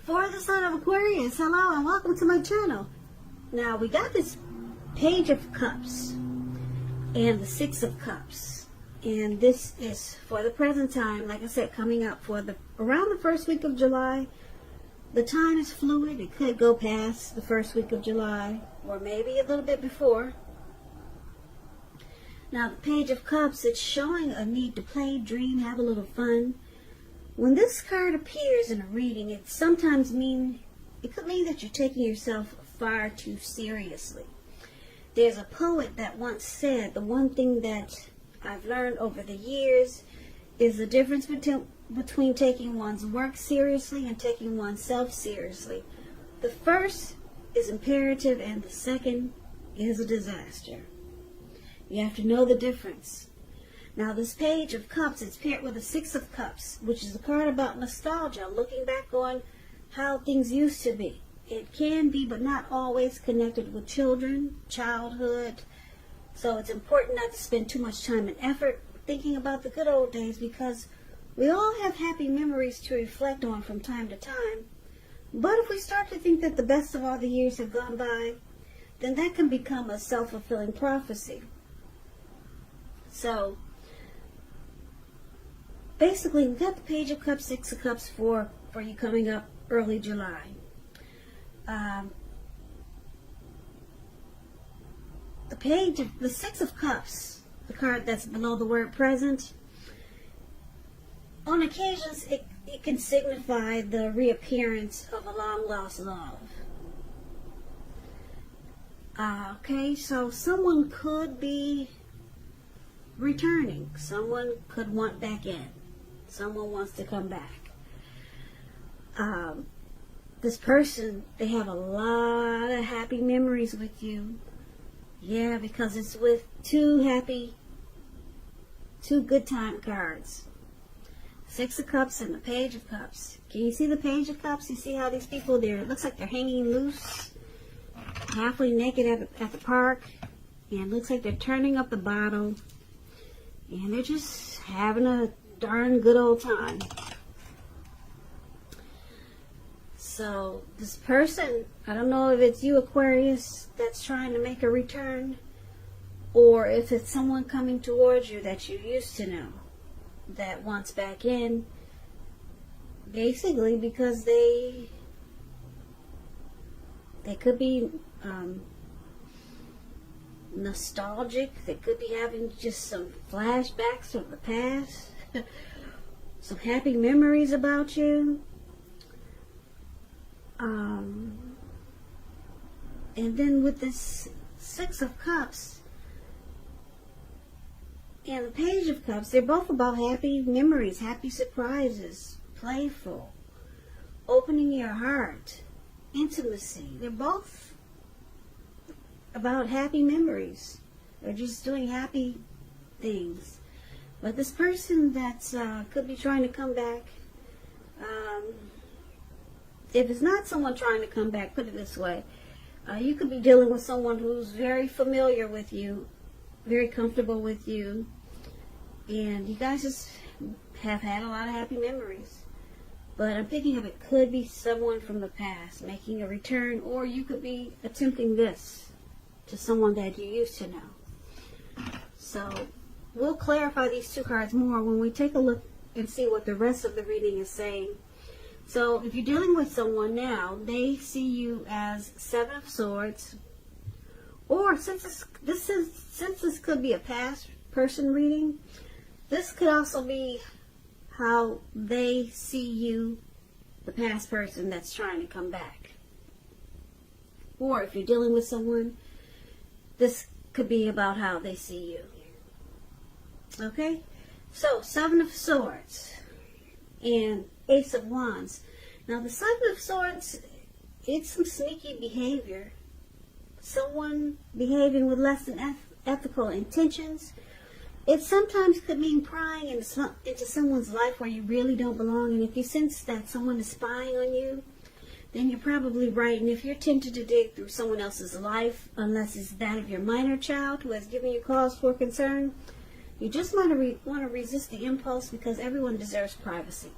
For the sign of Aquarius, hello and welcome to my channel. Now we got this Page of Cups and the Six of Cups, and this is for the present time. Like I said, coming up for around the first week of July. The time is fluid. It could go past the first week of July or maybe a little bit before. Now the Page of Cups, it's showing a need to play, dream, have a little fun. When this card appears in a reading, it sometimes could mean that you're taking yourself far too seriously. There's a poet that once said, the one thing that I've learned over the years is the difference between taking one's work seriously and taking oneself seriously. The first is imperative and the second is a disaster. You have to know the difference. Now this Page of Cups, it's paired with the Six of Cups, which is a card about nostalgia, looking back on how things used to be. It can be, but not always, connected with children, childhood. So it's important not to spend too much time and effort thinking about the good old days, because we all have happy memories to reflect on from time to time. But if we start to think that the best of all the years have gone by, then that can become a self-fulfilling prophecy. So basically, we've got the Page of Cups, Six of Cups for you coming up early July. The Six of Cups, the card that's below the word present, on occasions it can signify the reappearance of a long-lost love. Okay, so someone could be returning. Someone could want back in. Someone wants to come back. This person, they have a lot of happy memories with you. Yeah, because it's with two good time cards. Six of Cups and the Page of Cups. Can you see the Page of Cups? You see how these people, it looks like they're hanging loose, halfway naked at the park, and it looks like they're turning up the bottle, and they're just having a darn good old time. So this person, I don't know if it's you, Aquarius, that's trying to make a return, or if it's someone coming towards you that you used to know that wants back in, basically because they could be nostalgic. They could be having just some flashbacks of the past, some happy memories about you. And then with this Six of Cups and the Page of Cups, they're both about happy memories, happy surprises, playful, opening your heart, intimacy. They're both about happy memories. They're just doing happy things. But this person that could be trying to come back, if it's not someone trying to come back, put it this way, you could be dealing with someone who's very familiar with you, very comfortable with you, and you guys just have had a lot of happy memories. But I'm picking up it could be someone from the past making a return, or you could be attempting this to someone that you used to know. So we'll clarify these two cards more when we take a look and see what the rest of the reading is saying. So if you're dealing with someone now, they see you as Seven of Swords, or since this could be a past person reading, this could also be how they see you, the past person that's trying to come back. Or if you're dealing with someone, this could be about how they see you. Okay? So, Seven of Swords and Ace of Wands. Now the Seven of Swords, it's some sneaky behavior. Someone behaving with less than ethical intentions. It sometimes could mean prying into someone's life where you really don't belong. And if you sense that someone is spying on you, then you're probably right. And if you're tempted to dig through someone else's life, unless it's that of your minor child who has given you cause for concern, you just want to resist the impulse, because everyone deserves privacy.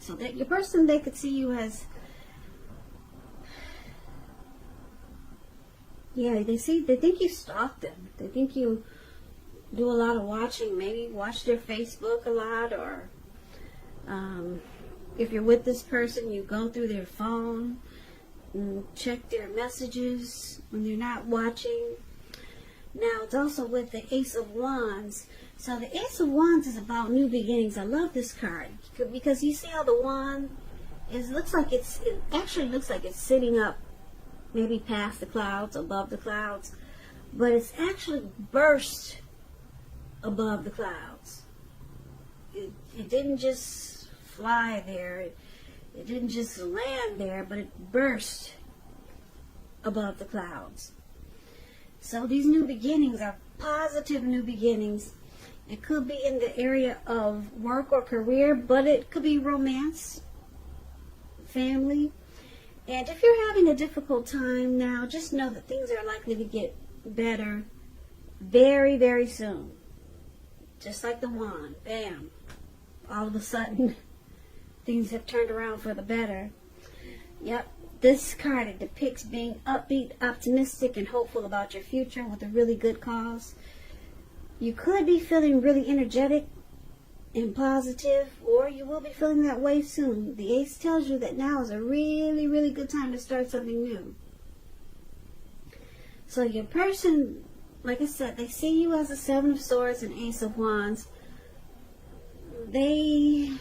So that your person, they could see you as, yeah, they think you stalk them. They think you do a lot of watching, maybe watch their Facebook a lot, or if you're with this person, you go through their phone and check their messages when they're not watching. Now, it's also with the Ace of Wands. So the Ace of Wands is about new beginnings. I love this card because you see how the wand is, it actually looks like it's sitting up maybe past the clouds, above the clouds, but it's actually burst above the clouds. It didn't just fly there. It didn't just land there, but it burst above the clouds. So these new beginnings are positive new beginnings. It could be in the area of work or career, but it could be romance, family. And if you're having a difficult time now, just know that things are likely to get better very, very soon. Just like the wand, bam, all of a sudden, things have turned around for the better. Yep, this card, it depicts being upbeat, optimistic, and hopeful about your future with a really good cause. You could be feeling really energetic and positive, or you will be feeling that way soon. The Ace tells you that now is a really, really good time to start something new. So your person, like I said, they see you as a Seven of Swords and Ace of Wands. They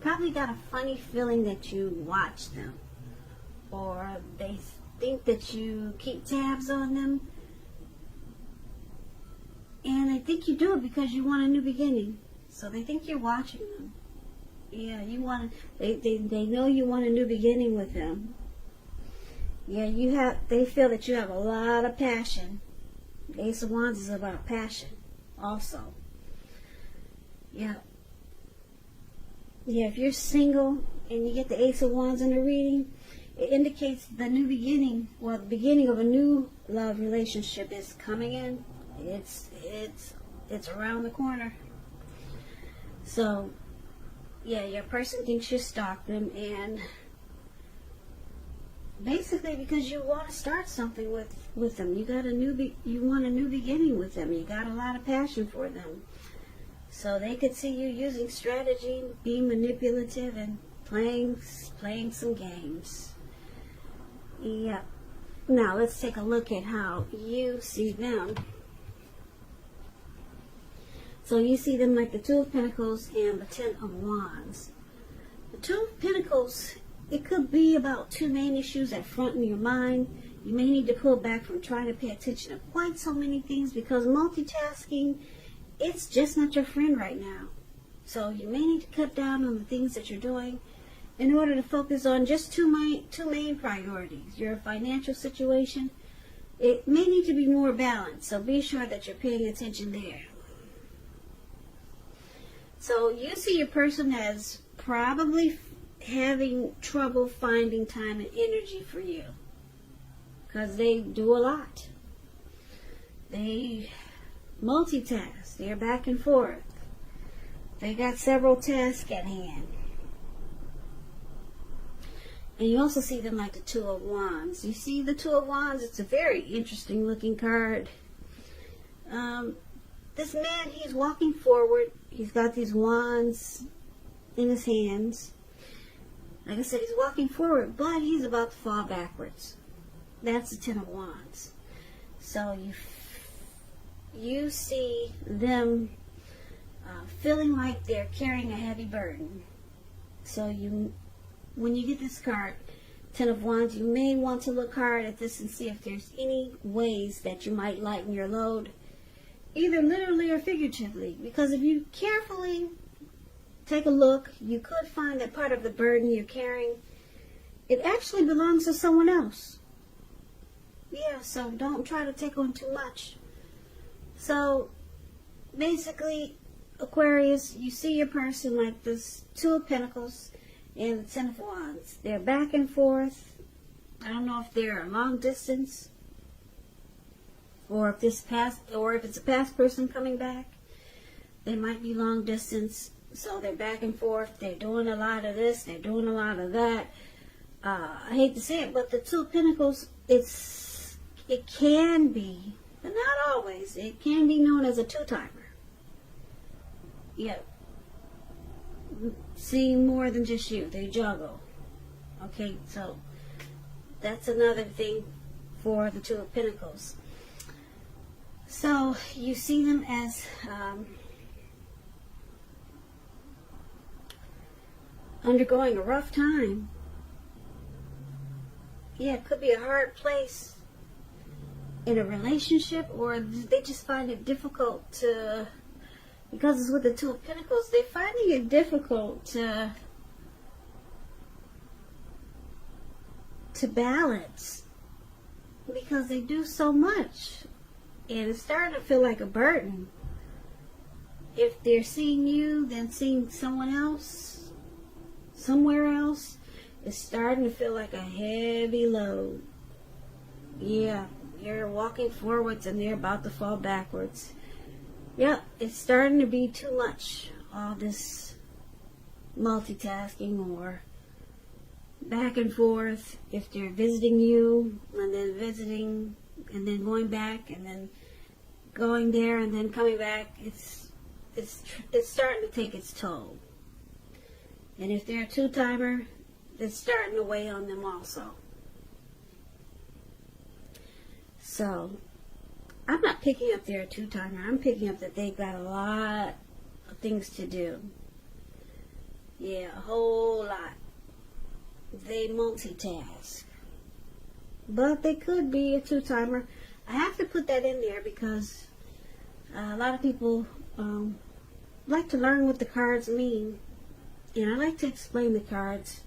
probably got a funny feeling that you watch them, or they think that you keep tabs on them. And I think you do it because you want a new beginning. So they think you're watching them. Yeah, they know you want a new beginning with them. Yeah, they feel that you have a lot of passion. The Ace of Wands is about passion also. Yeah. Yeah, if you're single and you get the Ace of Wands in the reading, it indicates the new beginning, the beginning of a new love relationship is coming in. It's around the corner. So, yeah, your person thinks you stalked them, and basically because you want to start something with them. You want a new beginning with them. You got a lot of passion for them. So they could see you using strategy, being manipulative, and playing some games. Yeah. Now let's take a look at how you see them. So you see them like the Two of Pentacles and the Ten of Wands. The Two of Pentacles, it could be about two main issues that front in your mind. You may need to pull back from trying to pay attention to quite so many things because multitasking, it's just not your friend right now. So you may need to cut down on the things that you're doing in order to focus on just two main priorities. Your financial situation, it may need to be more balanced. So be sure that you're paying attention there. So you see your person as probably having trouble finding time and energy for you because they do a lot. They multitask. They're back and forth. They got several tasks at hand. And you also see them like the Two of Wands. You see the Two of Wands? It's a very interesting looking card. This man, he's walking forward. He's got these wands in his hands. Like I said, he's walking forward, but he's about to fall backwards. That's the Ten of Wands. So you see them feeling like they're carrying a heavy burden. So when you get this card, Ten of Wands, you may want to look hard at this and see if there's any ways that you might lighten your load, either literally or figuratively. Because if you carefully take a look, you could find that part of the burden you're carrying, it actually belongs to someone else. Yeah, so don't try to take on too much. So basically, Aquarius, you see your person like this Two of Pentacles and the Ten of Wands. They're back and forth. I don't know if they're a long distance or if it's a past person coming back. They might be long distance. So they're back and forth. They're doing a lot of this. They're doing a lot of that. I hate to say it, but the Two of Pentacles, it can be, but not always, it can be known as a two-timer. Yeah. See more than just you. They juggle. Okay, so that's another thing for the Two of Pentacles. So you see them as undergoing a rough time. Yeah, it could be a hard place in a relationship, or they just find it difficult to, because it's with the Two of Pentacles, they're finding it difficult to balance, because they do so much, and it's starting to feel like a burden. If they're seeing you, then seeing someone else, somewhere else, it's starting to feel like a heavy load. Yeah, you're walking forwards and they're about to fall backwards. Yeah, it's starting to be too much. All this multitasking or back and forth. If they're visiting you and then visiting and then going back and then going there and then coming back, it's starting to take its toll. And if they're a two-timer, it's starting to weigh on them also. So, I'm not picking up they're a two-timer. I'm picking up that they've got a lot of things to do. Yeah, a whole lot. They multitask. But they could be a two-timer. I have to put that in there because a lot of people like to learn what the cards mean. And I like to explain the cards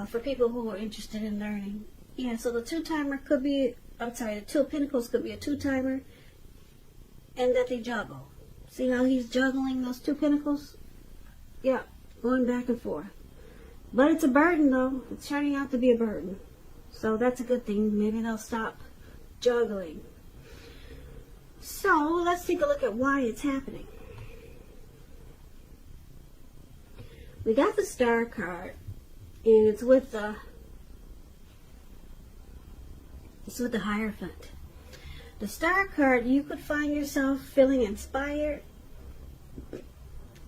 for people who are interested in learning. Yeah, so the two-timer could be, the Two of Pentacles could be a two-timer, and that they juggle. See how he's juggling those two pentacles? Yeah, going back and forth. But it's a burden, though. It's turning out to be a burden. So that's a good thing. Maybe they'll stop juggling. So let's take a look at why it's happening. We got the Star card, and it's with the Hierophant. The Star card, you could find yourself feeling inspired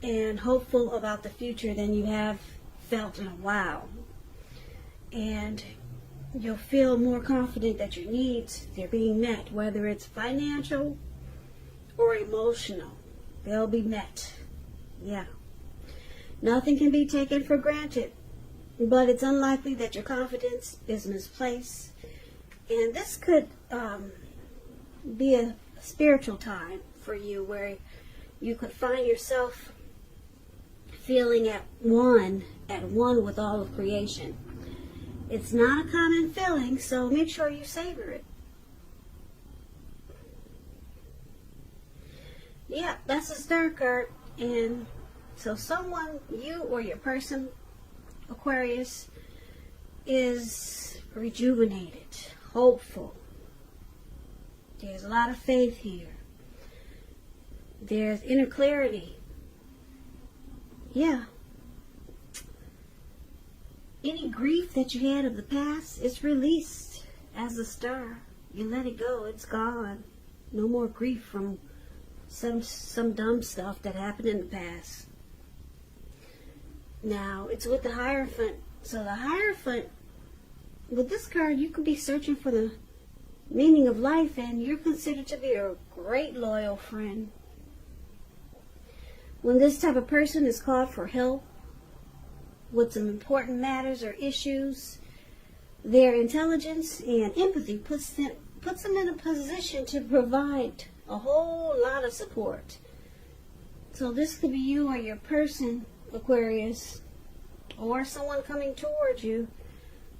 and hopeful about the future than you have felt in a while. And you'll feel more confident that your needs, they're being met, whether it's financial or emotional. They'll be met. Yeah. Nothing can be taken for granted, but it's unlikely that your confidence is misplaced. And this could be a spiritual time for you where you could find yourself feeling at one with all of creation. It's not a common feeling, so make sure you savor it. Yeah, that's a Star card. And so someone, you or your person, Aquarius, is rejuvenated, hopeful. There's a lot of faith here. There's inner clarity. Yeah. Any grief that you had of the past is released as a star. You let it go. It's gone. No more grief from some dumb stuff that happened in the past. Now, it's with the Hierophant. So the Hierophant, with this card, you could be searching for the meaning of life, and you're considered to be a great loyal friend. When this type of person is called for help with some important matters or issues, their intelligence and empathy puts them in a position to provide a whole lot of support. So this could be you or your person, Aquarius, or someone coming towards you.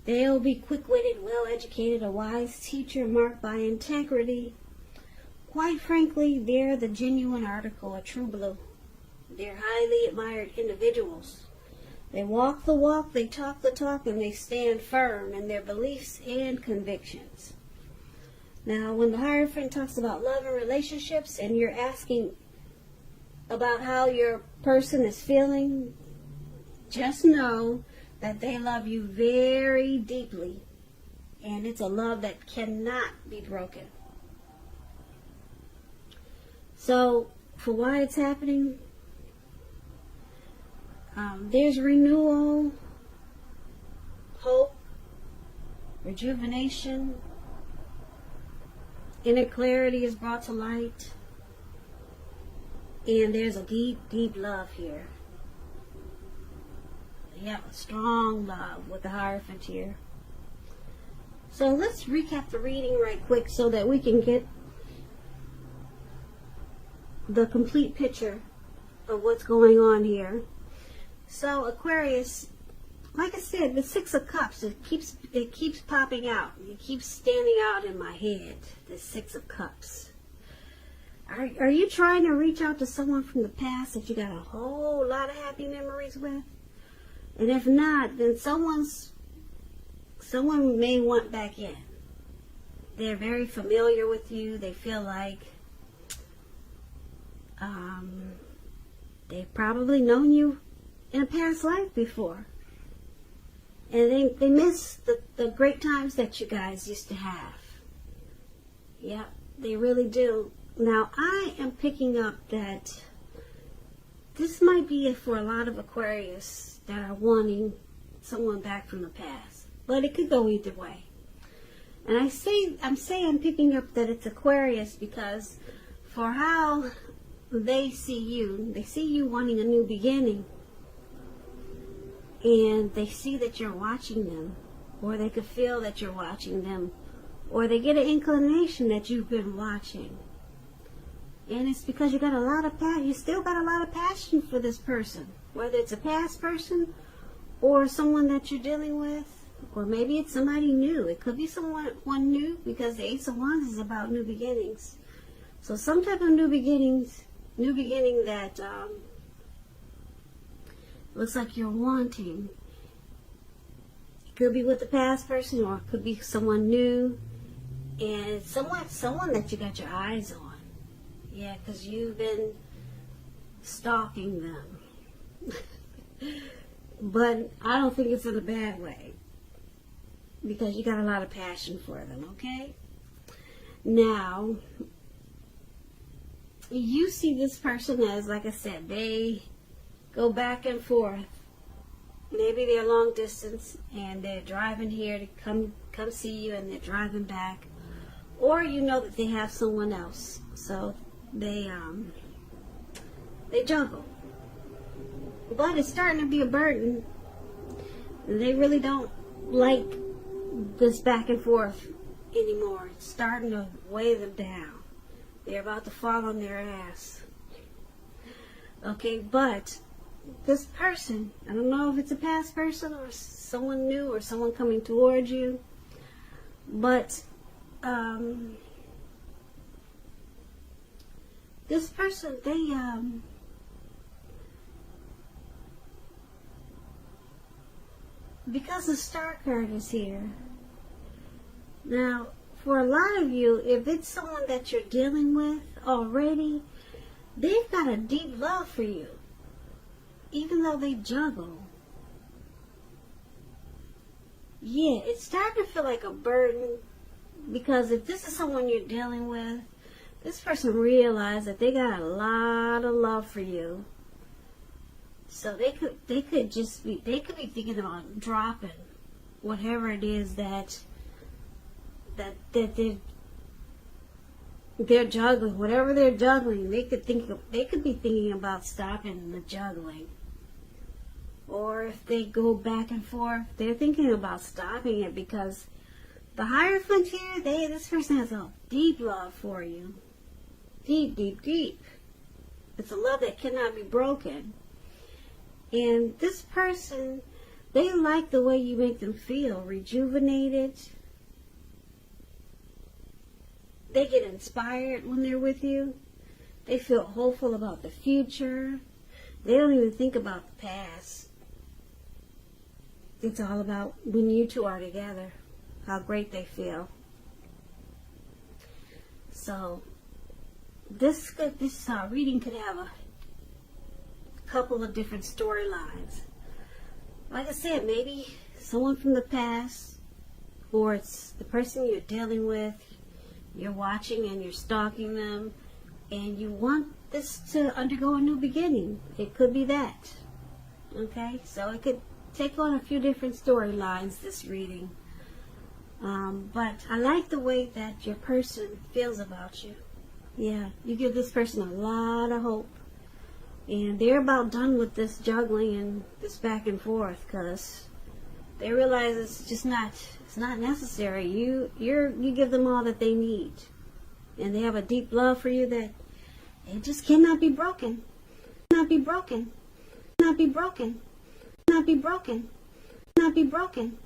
They'll be quick-witted, well-educated, a wise teacher marked by integrity. Quite frankly, they're the genuine article, a true blue. They're highly admired individuals. They walk the walk, they talk the talk, and they stand firm in their beliefs and convictions. Now, when the Hierophant talks about love and relationships, and you're asking about how your person is feeling, just know that they love you very deeply. And it's a love that cannot be broken. So, for why it's happening, there's renewal, hope, rejuvenation, inner clarity is brought to light, and there's a deep, deep love here. Yeah, a strong love with the Hierophant here. So let's recap the reading right quick so that we can get the complete picture of what's going on here. So Aquarius, like I said, the Six of Cups, it keeps popping out. It keeps standing out in my head, the Six of Cups. Are you trying to reach out to someone from the past that you got a whole lot of happy memories with? And if not, then someone may want back in. They're very familiar with you. They feel like they've probably known you in a past life before. And they miss the great times that you guys used to have. Yeah, they really do. Now, I am picking up that this might be for a lot of Aquarius that are wanting someone back from the past. But it could go either way. And I'm picking up that it's Aquarius because for how they see you wanting a new beginning. And they see that you're watching them, or they could feel that you're watching them, or they get an inclination that you've been watching. And it's because you still got a lot of passion for this person, whether it's a past person or someone that you're dealing with, or maybe it's somebody new. It could be someone new, because the Ace of Wands is about new beginnings. So some type of new beginning that looks like you're wanting. It could be with the past person, or it could be someone new, and it's someone that you got your eyes on. Yeah, because you've been stalking them. But I don't think it's in a bad way, because you got a lot of passion for them, okay? Now, you see this person as, like I said, they go back and forth. Maybe they're long distance and they're driving here to come see you, and they're driving back. Or you know that they have someone else. So they juggle. But it's starting to be a burden. They really don't like this back and forth anymore. It's starting to weigh them down. They're about to fall on their ass. Okay, but this person, I don't know if it's a past person or someone new or someone coming towards you, but this person, because the Star card is here. Now, for a lot of you, if it's someone that you're dealing with already, they've got a deep love for you, even though they juggle. Yeah, it's starting to feel like a burden, because if this is someone you're dealing with, this person realized that they got a lot of love for you. So they could be thinking about dropping whatever it is that they're juggling. Whatever they're juggling, they could be thinking about stopping the juggling. Or if they go back and forth, they're thinking about stopping it, because the Hierophant here, this person has a deep love for you. Deep, deep, deep. It's a love that cannot be broken. And this person, they like the way you make them feel, rejuvenated. They get inspired when they're with you. They feel hopeful about the future. They don't even think about the past. It's all about when you two are together, how great they feel. So this reading could have couple of different storylines. Like I said, maybe someone from the past, or it's the person you're dealing with, you're watching and you're stalking them, and you want this to undergo a new beginning. It could be that. Okay? So it could take on a few different storylines, this reading. But I like the way that your person feels about you. Yeah, you give this person a lot of hope. And they're about done with this juggling and this back and forth, because they realize it's not necessary. You give them all that they need. And they have a deep love for you that it just cannot be broken. Cannot be broken. Cannot be broken. Cannot be broken. Cannot be broken.